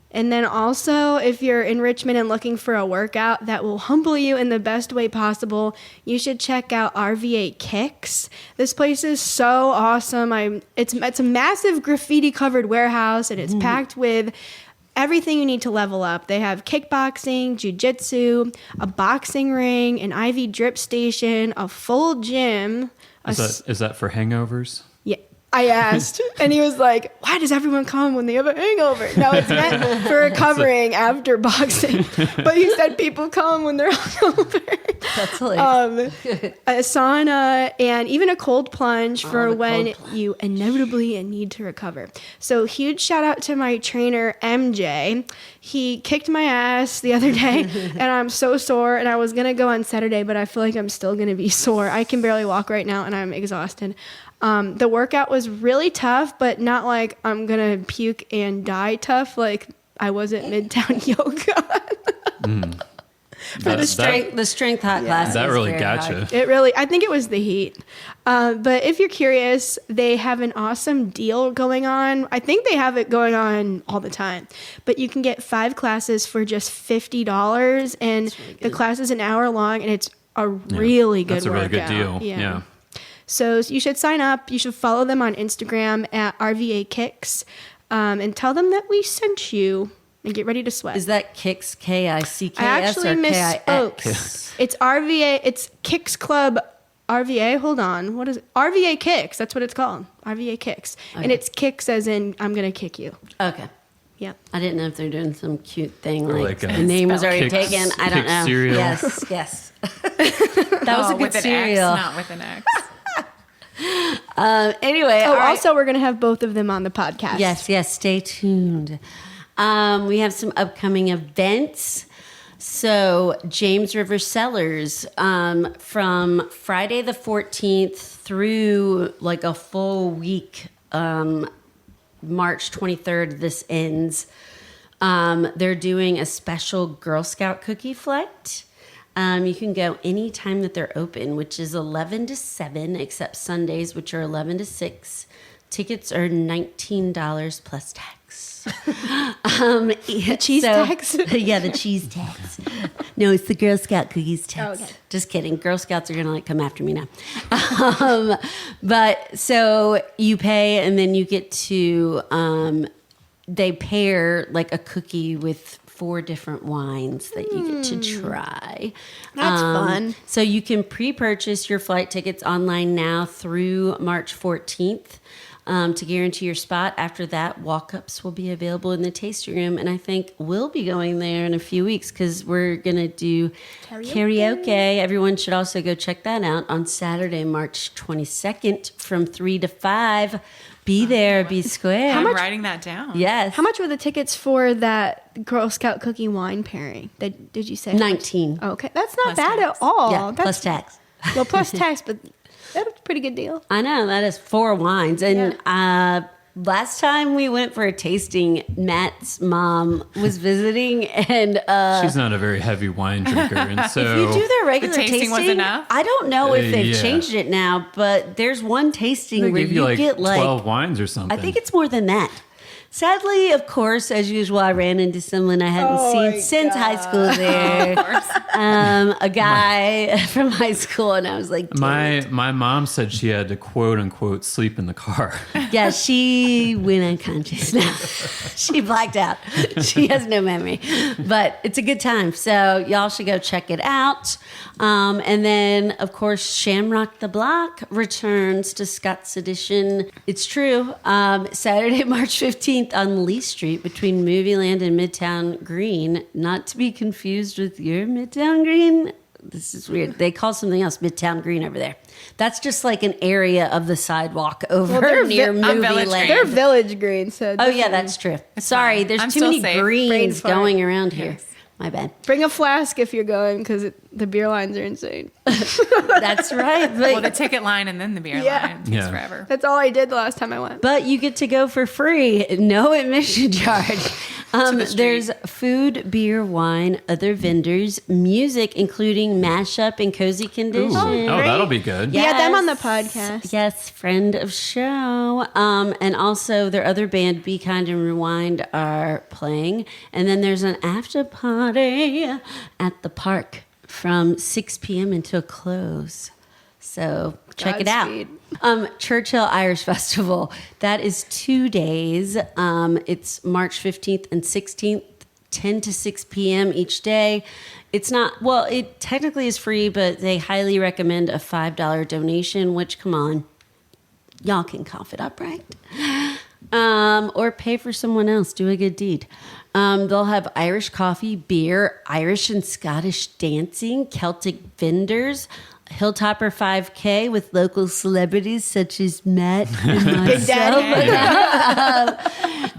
And then also, if you're in Richmond and looking for a workout that will humble you in the best way possible, you should check out RVA Kicks. This place is so awesome. It's a massive graffiti-covered warehouse, and it's packed with everything you need to level up. They have kickboxing, jiu-jitsu, a boxing ring, an IV drip station, a full gym. Is that for hangovers? Yeah. I asked, and he was like, why does everyone come when they have a hangover? No, it's meant for recovering after boxing. But he said people come when they're hungover. That's hilarious. A sauna, and even a cold plunge for when you inevitably need to recover. So huge shout out to my trainer, MJ. He kicked my ass the other day, and I'm so sore, and I was going to go on Saturday, but I feel like I'm still going to be sore. I can barely walk right now, and I'm exhausted. The workout was really tough, but not like I'm going to puke and die tough like I was at Midtown Yoga. The strength hot class. That really got you. I think it was the heat. But if you're curious, they have an awesome deal going on. I think they have it going on all the time. But you can get 5 classes for just $50, and the class is an hour long, and it's a really good workout. That's a really good deal. Yeah. So you should sign up. You should follow them on Instagram at RVA Kicks, and tell them that we sent you, and get ready to sweat. Is that Kicks, K-I-C-K-S, I actually misspoke. It's RVA. It's Kicks Club RVA. Hold on. What is it? RVA Kicks. That's what it's called. RVA Kicks. Okay. And it's kicks as in I'm going to kick you. Okay. Yeah. I didn't know if they're doing some cute thing like the name was already Kicks, taken. I don't know. cereal. Yes. That was a good with an cereal. X, not with an X. Anyway. Also, we're going to have both of them on the podcast. Yes. Stay tuned. We have some upcoming events. So James River Cellars, from Friday the 14th through like a full week, March 23rd, this ends. They're doing a special Girl Scout cookie flight. You can go anytime that they're open, which is 11 to 7, except Sundays, which are 11 to 6. Tickets are $19 plus tax. The cheese tax? Yeah, the cheese tax. No, it's the Girl Scout cookies tax. Oh, okay. Just kidding. Girl Scouts are going to come after me now. But so you pay, and then you get to, they pair like a cookie with 4 different wines that you get to try. That's fun. So you can pre-purchase your flight tickets online now through March 14th to guarantee your spot. After that, walk-ups will be available in the tasting room, and I think we'll be going there in a few weeks because we're going to do karaoke. Everyone should also go check that out on Saturday, March 22nd from 3 to 5. Be there, be square. I'm writing that down. Yes. How much were the tickets for that Girl Scout cookie wine pairing? Did you say? 19. Oh, okay. That's not Plus bad tax. at all. Yeah, plus tax. Well, plus tax, but that's a pretty good deal. I know, that is 4 wines. And last time we went for a tasting, Matt's mom was visiting, and she's not a very heavy wine drinker, and so if you do their regular The tasting was enough? I don't know if they've Yeah. changed it now, but there's one tasting they where gave you like get 12 wines or something. I think it's more than that. Sadly, of course, as usual, I ran into someone I hadn't seen since high school there. Of course. A guy from high school, and I was like, my mom said she had to quote unquote sleep in the car. yeah, she went unconscious now. She blacked out. She has no memory. But it's a good time. So y'all should go check it out. And then, of course, Shamrock the Block returns to Scott's Edition. It's true. Saturday, March 15th on Lee Street between Movieland and Midtown Green. Not to be confused with your Midtown Green. This is weird. They call something else Midtown Green over there. That's just like an area of the sidewalk over near Movieland. They're Village Green, so Oh, yeah, that's true. Sorry, there's I'm too still many safe. greens Brain fart. going around here. Yes. My bad. bring a flask if you're going because the beer lines are insane. That's right. But, Well, the ticket line and then the beer Yeah. line takes Yeah. forever. That's all I did the last time I went. but you get to go for free. No admission charge. the street. There's food, beer, wine, other vendors, music, including mashup and cozy condition. Oh, that'll be good. We had them on the podcast. Yes, friend of show. And also their other band, Be Kind and Rewind, are playing. And then there's an after party at the park from 6 p.m. until close. So check it out. Churchill Irish Festival. That is 2 days. It's March 15th and 16th, 10 to 6 p.m. each day. It's not, well, it technically is free, but they highly recommend a $5 donation, which, come on, y'all can cough it up, right? Or pay for someone else. Do a good deed. They'll have Irish coffee, beer, Irish and Scottish dancing, Celtic vendors, Hilltopper 5K with local celebrities such as Matt and myself.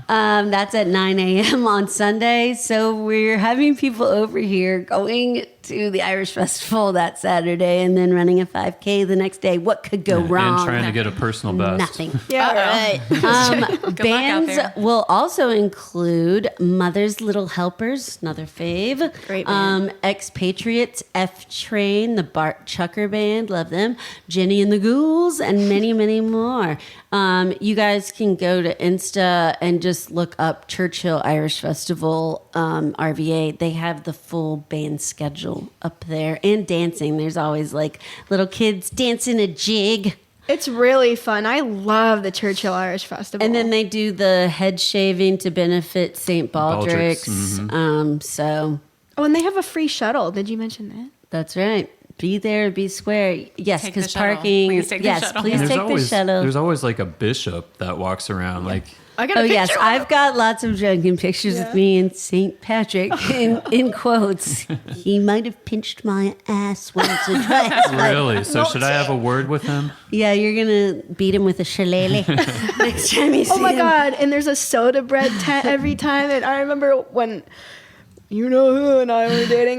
That's at 9 a.m. on Sunday. So we're having people over here going to the Irish Festival that Saturday and then running a 5K the next day. What could go wrong? And trying to get a personal best. Nothing. Yeah. All right. Bands will also include Mother's Little Helpers, another fave. Great band. Expatriates, F Train, the Bart Chucker Band, love them. Jenny and the Ghouls, and many, many more. You guys can go to Insta and just look up Churchill Irish Festival RVA. They have the full band schedule up there, and dancing. There's always like little kids dancing a jig. It's really fun. I love the Churchill Irish Festival. And then they do the head shaving to benefit St. Baldrick's. So. Oh, and they have a free shuttle. Did you mention that? That's right. Be there, be square. Yes, Take the because shuttle. parking. Please take the yes, shuttle. please And take the shuttle. There's always like a bishop that walks around. Like, I got a Oh picture yes, of I've him. got lots of drunken pictures of me and St. Patrick in quotes. He might have pinched my ass once or twice. really? So should I have a word with him? Yeah, you're gonna beat him with a shillelagh next time you see him. Oh my God. And there's a soda bread tent every time. And I remember when you know who and I were dating,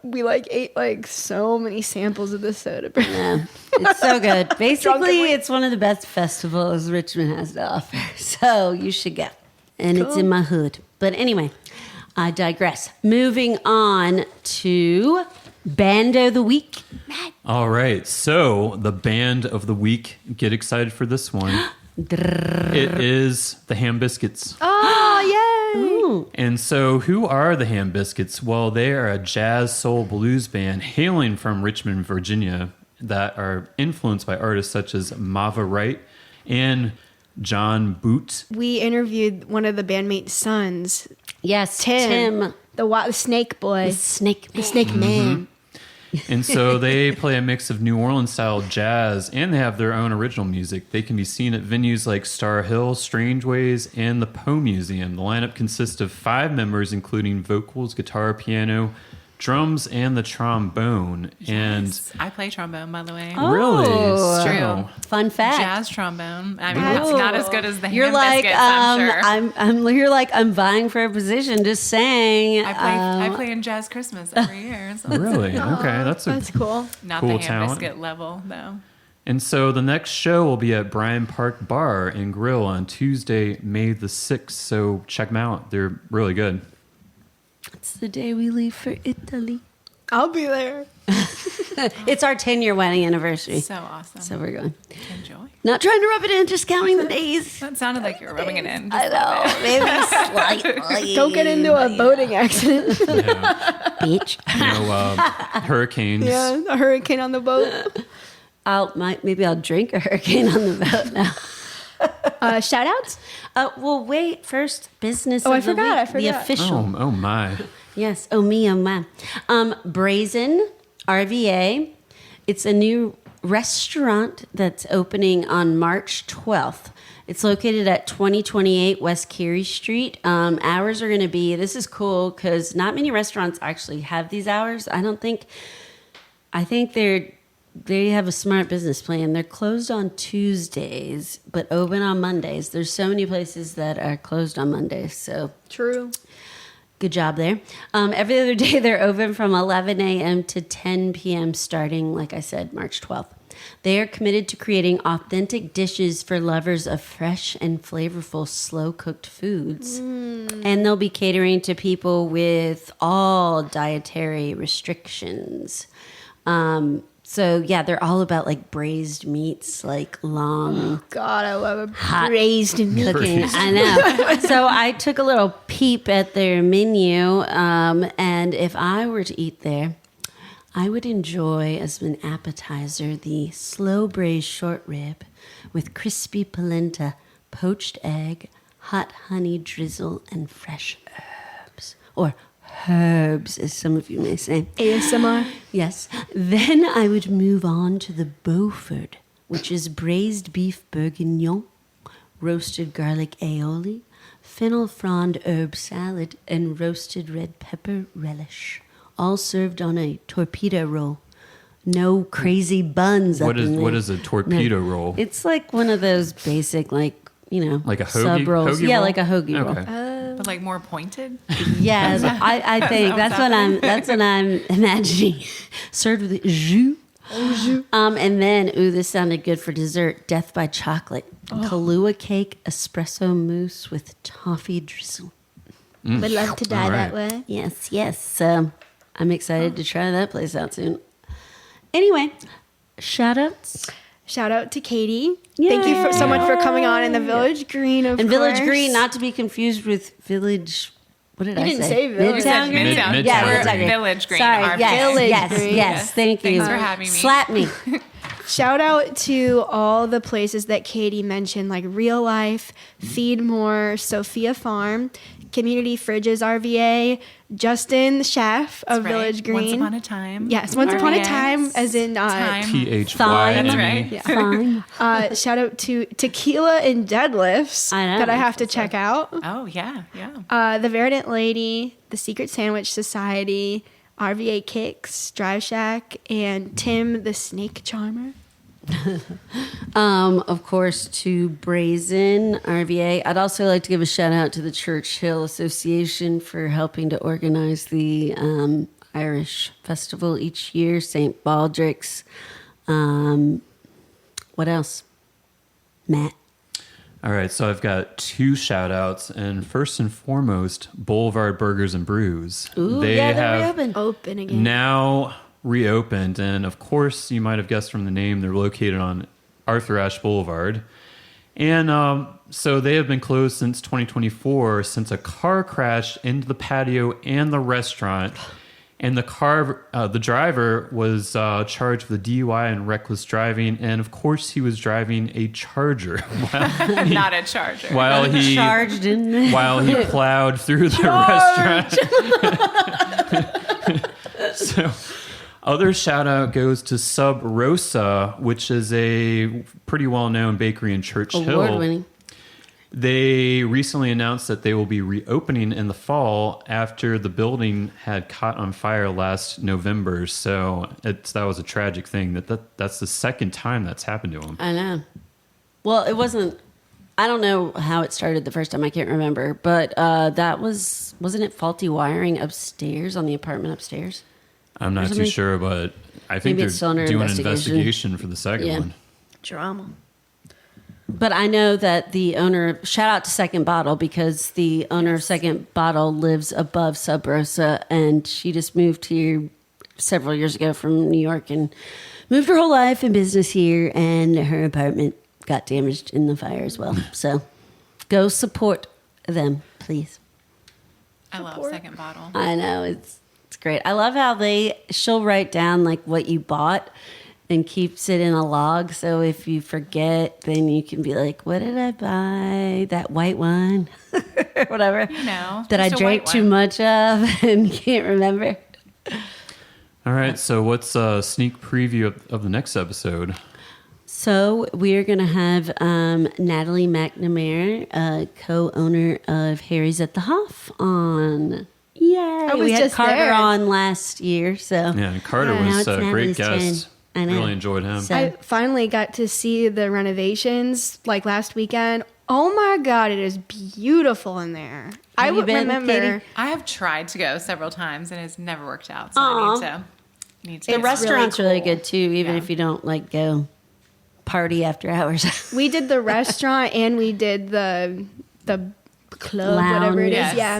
we like ate like so many samples of the soda bread. Yeah, it's so good. Basically, Drunkenly. it's one of the best festivals Richmond has to offer. So you should go. And it's in my hood. But anyway, I digress. Moving on to Band of the Week. All right. So the band of the week. Get excited for this one. It is the Hambiscuits. Oh, yay. And so who are the Hambiscuits? Well, they are a jazz soul blues band hailing from Richmond, Virginia, that are influenced by artists such as Mava Wright and John Boot. We interviewed one of the bandmates' sons, Yes, Tim. The snake boy. The Snake Man. The snake man. And so they play a mix of New Orleans style jazz, and they have their own original music. They can be seen at venues like Star Hill, Strange Ways, and the Poe Museum. The lineup consists of 5 members, including vocals, guitar, piano, drums, and the trombone. And I play trombone, by the way. really, Oh. so- True. Fun fact. Jazz trombone. I mean, it's not as good as the You're like, Hambiscuits, I'm sure. you're like, I'm vying for a position. Just saying. I play in Jazz Christmas every year. So Really? Okay, that's a That's cool. not Cool the talent. Hambiscuit level, though. And so the next show will be at Bryan Park Bar and Grill on Tuesday, May the 6th. So check them out. They're really good. It's the day we leave for Italy. I'll be there. It's our 10-year wedding anniversary. So awesome. So we're going. Enjoy. Not trying to rub it in, just counting the days. That sounded like you were rubbing it in. I know. Maybe slightly. Don't get into a boating accident. Bitch. Hurricanes. Yeah, a hurricane on the boat. Maybe I'll drink a hurricane on the boat now. Shout outs? Well, wait. First, business Oh, of I the forgot, week. I forgot. The official. Oh my. Yes. Oh, me, oh, my. Brazen RVA. It's a new restaurant that's opening on March 12th. It's located at 2028 West Carey Street. Hours are going to be, this is cool because not many restaurants actually have these hours. I think they have a smart business plan. They're closed on Tuesdays, but open on Mondays. There's so many places that are closed on Mondays, so True. good job there. Every other day they're open from 11 a.m. to 10 p.m. starting, like I said, March 12th. They are committed to creating authentic dishes for lovers of fresh and flavorful slow-cooked foods. And they'll be catering to people with all dietary restrictions. So, yeah, they're all about, like, braised meats, like long... God, I love a hot braised meat. cooking. I know. So I took a little peep at their menu, and if I were to eat there, I would enjoy as an appetizer the slow braised short rib with crispy polenta, poached egg, hot honey drizzle, and fresh herbs, or herbs, as some of you may say. ASMR. Yes. Then I would move on to the Beaufort, which is braised beef bourguignon, roasted garlic aioli, fennel frond herb salad, and roasted red pepper relish, all served on a torpedo roll. No crazy buns up in there. What is a torpedo roll? It's like one of those basic, like, you know, Like a hoagie- sub rolls. hoagie Yeah, roll? like a hogie roll. Okay. But like more pointed. Yes, I think that's what I'm imagining. Served with jus. And then, this sounded good for dessert. Death by chocolate, Kahlua cake, espresso mousse with toffee drizzle. Would love to die All that right. way. Yes. So I'm excited to try that place out soon. Anyway, shout outs. Shout out to Katie. Thank you so much for coming on in the Village Green, of And course. Village Green, not to be confused with Village. What did I say? didn't say Village. Midtown You Green? said Midtown. Yeah, We're Midtown Green. Village Green Sorry, RVA. yes, Village yes, Green. yes. Thank you. Thanks for having me. Slap me. Shout out to all the places that Katie mentioned, like Real Life, Feed More, Sophia Farm, Community Fridges RVA, Justin, the chef of That's right. Village Green. Once upon a time. Yes, Once Upon a RVA. Time, as in Time. THY. That's right. Fine. shout out to Tequila and Deadlifts I know. that I have to check out. Oh, yeah. The Verdant Lady, the Secret Sandwich Society, RVA Kicks, Drive Shack, and Tim the Snake Charmer. Of course, to Brazen RVA. I'd also like to give a shout out to the Churchill Association for helping to organize the Irish festival each year, St. Baldrick's. What else? Matt. All right, so I've got 2 shout outs, and first and foremost, Boulevard Burgers and Brews. Ooh, they yeah, they're have reopened. Open again. now reopened, and of course, you might have guessed from the name, they're located on Arthur Ashe Boulevard. And so they have been closed since 2024, since a car crashed into the patio and the restaurant. And the driver was charged with DUI and reckless driving, and of course, he was driving a Charger Not a Charger. while he Charged in there. while he plowed through the restaurant. So, other shout out goes to Sub Rosa, which is a pretty well known bakery in Church Hill. Award winning. They recently announced that they will be reopening in the fall after the building had caught on fire last November. So that was a tragic thing. That's the second time that's happened to them. I know. Well, it wasn't. I don't know how it started the first time. I can't remember. But wasn't it faulty wiring upstairs on the apartment upstairs? I'm not too something? sure, but I think Maybe it's still they're under doing an investigation. investigation for the second Yeah. one. Drama. But I know that the owner, shout out to Second Bottle, because the owner of Second Bottle lives above Sub Rosa, and she just moved here several years ago from New York and moved her whole life and business here, and her apartment got damaged in the fire as well. So go support them, please. I love Second Bottle. I know, it's great. I love how she'll write down like what you bought and keeps it in a log, so if you forget, then you can be like, what did I buy? That white wine? Or whatever. You know, that I just a drank white too one. much of and can't remember. All right, so what's a sneak preview of the next episode? So we're going to have Natalie McNamara, co-owner of Harry's at the Hoff, on. Yay! was We had just Carter there. on last year, so Yeah, and Carter Yeah. Now was it's a great Natalie's turn. guest. I know. Really enjoyed him. So- I finally got to see the renovations like last weekend. Oh my God, it is beautiful in there. I you would been, remember. Katie? I have tried to go several times and it's never worked out. So Aw. I need to need to The go. restaurant's really cool. good too, even Yeah. if you don't like go party after hours. We did the restaurant and we did the club, Lounge. whatever it is. Yes. Yeah.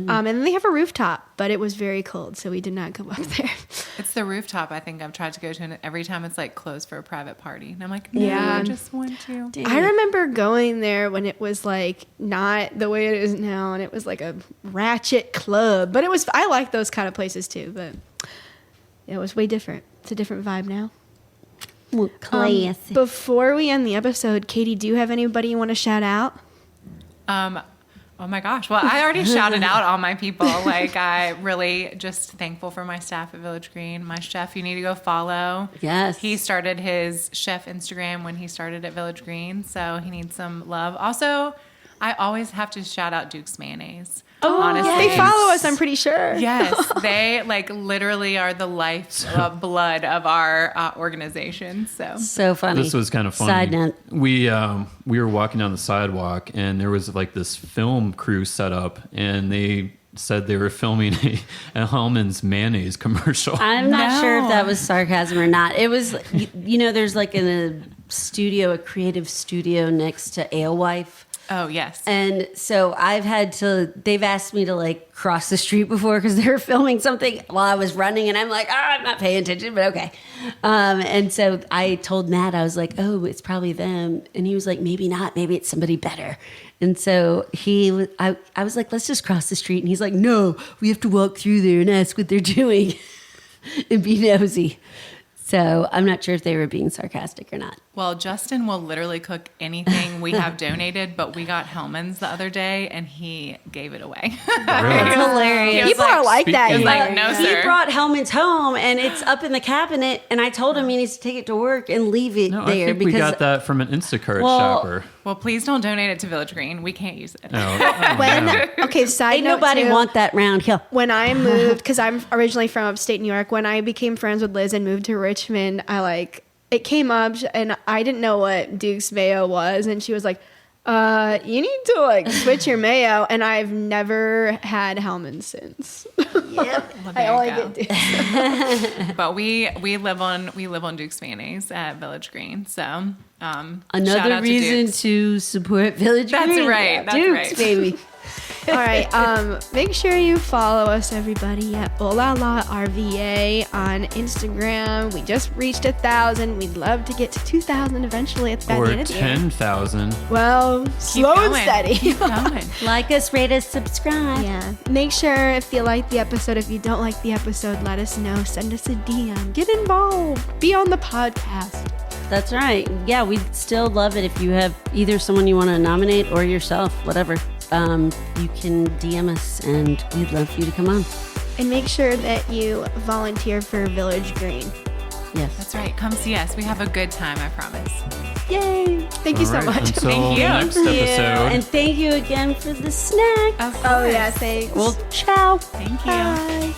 And then they have a rooftop, but it was very cold, so we did not go up there. It's the rooftop I think I've tried to go to, and every time it's like closed for a private party. And I'm like, no, Yeah. I just want to. I remember going there when it was like not the way it is now, and it was like a ratchet club. But I like those kind of places too, but it was way different. It's a different vibe now. Classy. Before we end the episode, Katie, do you have anybody you want to shout out? Oh my gosh. Well, I already shouted out all my people. Like, I really just thankful for my staff at Village Green. My chef, you need to go follow. Yes. He started his chef Instagram when he started at Village Green, so he needs some love. Also, I always have to shout out Duke's Mayonnaise. Honestly. They follow us, I'm pretty sure. Yes, they like literally are the life blood of our organization. So funny. This was kind of funny. Side note. We were walking down the sidewalk, and there was like this film crew set up, and they said they were filming a Hellman's mayonnaise commercial. I'm not sure if No. that was sarcasm or not. It was, there's like a creative studio next to Alewife. Oh yes, And so they've asked me to like cross the street before because they were filming something while I was running, and I'm like, I'm not paying attention, but okay. And so I told Matt, I was like, oh, it's probably them. And he was like, maybe not, maybe it's somebody better. And so I was like, let's just cross the street. And he's like, no, we have to walk through there and ask what they're doing and be nosy. So I'm not sure if they were being sarcastic or not. well, Justin will literally cook anything we have donated, but we got Hellman's the other day, and he gave it away. That's hilarious. He was People are like that. He was here. like, no, He sir. brought Hellman's home, and it's up in the cabinet. And I told him he needs to take it to work and leave it No, there I think we because got that from an Instacart Well, shopper. Well, please don't donate it to Village Green. We can't use it. Okay, side ain't note nobody too, want that round hill. when I moved, because I'm originally from upstate New York, when I became friends with Liz and moved to Richmond, it came up and I didn't know what Duke's mayo was, and she was like, you need to like switch your mayo, and I've never had Hellman since. Yep. Well, I there only you go. get Duke's. But we live on Duke's mayonnaise at Village Green. So shout Another out to reason Duke's. to support Village That's Green. right, that's Dukes, right. baby. All right, make sure you follow us, everybody, at O Lala RVA on Instagram. We just reached 1,000. We'd love to get to 2,000 eventually at the Or end of the year. 10,000. Well, Keep slow and going. steady. Keep going. Like us, rate us, subscribe. Yeah. Make sure if you like the episode, if you don't like the episode, let us know. Send us a DM. Get involved. Be on the podcast. That's right. Yeah, we'd still love it if you have either someone you want to nominate or yourself, whatever. You can DM us, and we'd love for you to come on. And make sure that you volunteer for Village Green. Yes. That's right. Come see us. We have a good time, I promise. Yay. Thank you All so right, much. Until Thank the you. next Thank you. episode. And thank you again for the snack. Of Oh, course. yeah. Thanks. Well, ciao. Thank you. Bye.